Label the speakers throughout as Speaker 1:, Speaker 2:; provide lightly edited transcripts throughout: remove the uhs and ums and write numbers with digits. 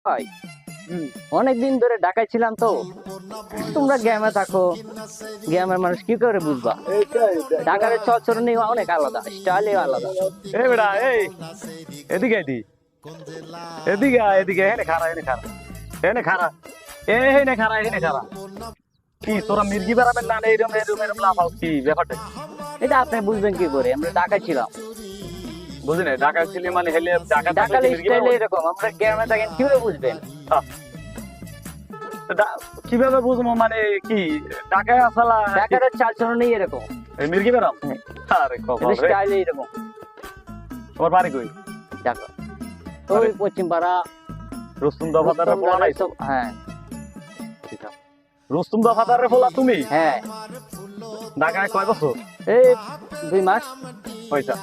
Speaker 1: ভাই অনেকদিন ধরে ঢাকায় ছিলাম তো, তোমরা গ্রামে থাকো, গ্রামের মানুষ কি করে বুঝবা? ঢাকার চলচরণী অনেক আলাদা, স্টাইলে আলাদা।
Speaker 2: এই বেড়া এই এদিকে এদিকে এদিকে এনে খারা এনে খারা কি তোরা মির্গি বেড়াবেন না এরম এরম এরম লাফাও কি ব্যাপারটা?
Speaker 1: এটা আপনি বুঝবেন কি করে? আমরা ঢাকায় ছিলাম,
Speaker 2: বুঝি না ঢাকা ছিলি মানে হেলে
Speaker 1: ঢাকার স্টাইলে এরকম, আমরা গ্রামে থাকেন কিভাবে বুঝবেন?
Speaker 2: কিভাবে বুঝবো মানে কি ঢাকায় আসালা
Speaker 1: ঢাকার চালচরণী এরকম,
Speaker 2: মির্গি বেড়াম? আরে কপাল রে,
Speaker 1: স্টাইলে এরকম।
Speaker 2: তোমার বাড়ি কই?
Speaker 1: ঢাকা ওই পশ্চিম পাড়া
Speaker 2: রুস্তুম দফাদারের পোলা নাই?
Speaker 1: হ্যাঁ
Speaker 2: রুস্তুম দফাদারের পোলা তুমি?
Speaker 1: হ্যাঁ।
Speaker 2: ঢাকায় কয় বছর?
Speaker 1: এই 2 মাস।
Speaker 2: পয়সা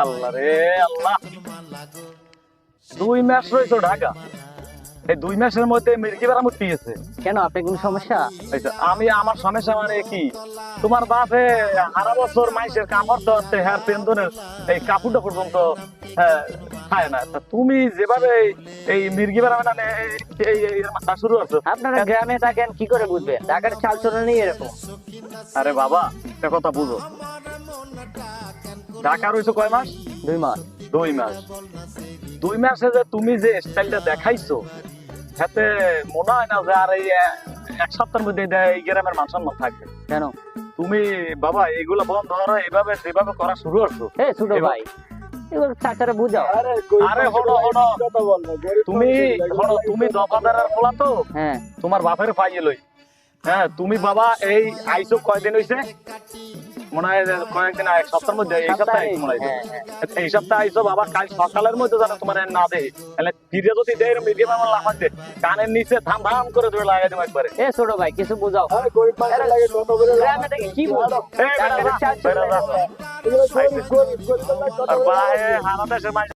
Speaker 2: আল্লাহ রে আল্লাহ, 2 মাস রয়েছো ঢাকা? এই 2 মাসের মধ্যে মির্গি বেড়া মুক্তি গেছে?
Speaker 1: কেন, আপনি কোনো সমস্যা?
Speaker 2: আমি আমার সমস্যা মানে কি, তোমার বাপে সারা বছর মাইসের কাপড় ধরতে হ্যাঁ পেন্দনের এই কাপড়টা পর্যন্ত খায় না, তুমি যেভাবে এই মির্গি বেড়া মানে এই মাথা শুরু করছো।
Speaker 1: আপনারা গ্রামে থাকেন কি করে বুঝবেন? ঢাকার চালচরণী এরকম।
Speaker 2: আরে বাবা একটা কথা বুঝো, ঢাকা রয়েছো কয় মাস?
Speaker 1: 2 মাস।
Speaker 2: 2 মাস, 2 মাসে যে তুমি যে স্টাইলটা দেখাইছো হাতে মনে হয় না যে আর এই 1 সপ্তাহের মধ্যে এই গ্রামের মান সম্মান থাকবে।
Speaker 1: কেন?
Speaker 2: তুমি বাবা এগুলো বন্ধ ধরো, এইভাবে যেভাবে করা শুরু করছো।
Speaker 1: এই ছোট ভাই, এবার চাচারে বুঝাও।
Speaker 2: আরে হলো তুমি দফাদারের পোলা তো,
Speaker 1: হ্যাঁ
Speaker 2: তোমার বাপের পাইয়ে লই। হ্যাঁ তুমি বাবা এই আইসো কয়দিন হইছে? মনে হয় কয়েকদিন 1 সপ্তাহের মধ্যে, এই সপ্তাহে মনে হয় এই সপ্তাহে আইসো বাবা। কাল সকালের মধ্যে জানো তোমার না দে তাহলে ফিরে যদি দেয় মিডিয়াম আমার লাফাচ্ছে কানের নিচে ধাম ধাম করে ধরে লাগাই দেবো একবারে।
Speaker 1: এ ছোট ভাই কিছু বুঝাও। গ্রামে থেকে কি বুঝো?
Speaker 2: এই বেড়া
Speaker 1: ঢাকার চালচরণী
Speaker 2: বেড়া আর ভাই হারা দেশের